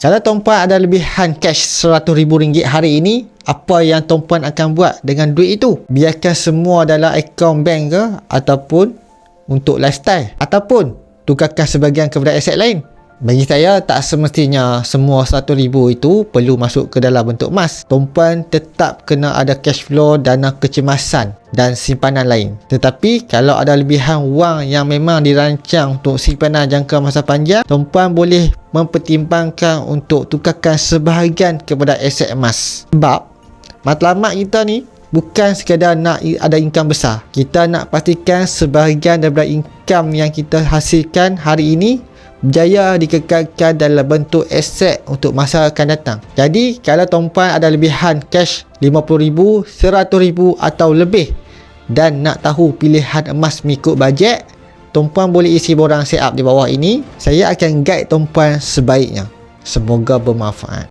Kalau tuan-puan ada lebihan cash RM100,000 hari ini, apa yang tuan-puan akan buat dengan duit itu? Biarkan semua dalam akaun bank ke, ataupun untuk lifestyle, ataupun tukarkan sebahagian kepada aset lain. Bagi saya, tak semestinya semua RM100,000 itu perlu masuk ke dalam bentuk emas. Tuan-puan tetap kena ada cash flow, dana kecemasan dan simpanan lain. Tetapi kalau ada lebihan wang yang memang dirancang untuk simpanan jangka masa panjang, tuan-puan boleh mempertimbangkan untuk tukarkan sebahagian kepada aset emas. Sebab matlamat kita ni bukan sekadar nak ada income besar. Kita nak pastikan sebahagian daripada income yang kita hasilkan hari ini berjaya dikekalkan dalam bentuk aset untuk masa akan datang. Jadi kalau tuan-puan ada lebihan cash RM50,000, RM100,000 atau lebih dan nak tahu pilihan emas mengikut bajet, tuan-puan boleh isi borang set up di bawah ini. Saya akan guide tuan-puan sebaiknya. Semoga bermanfaat.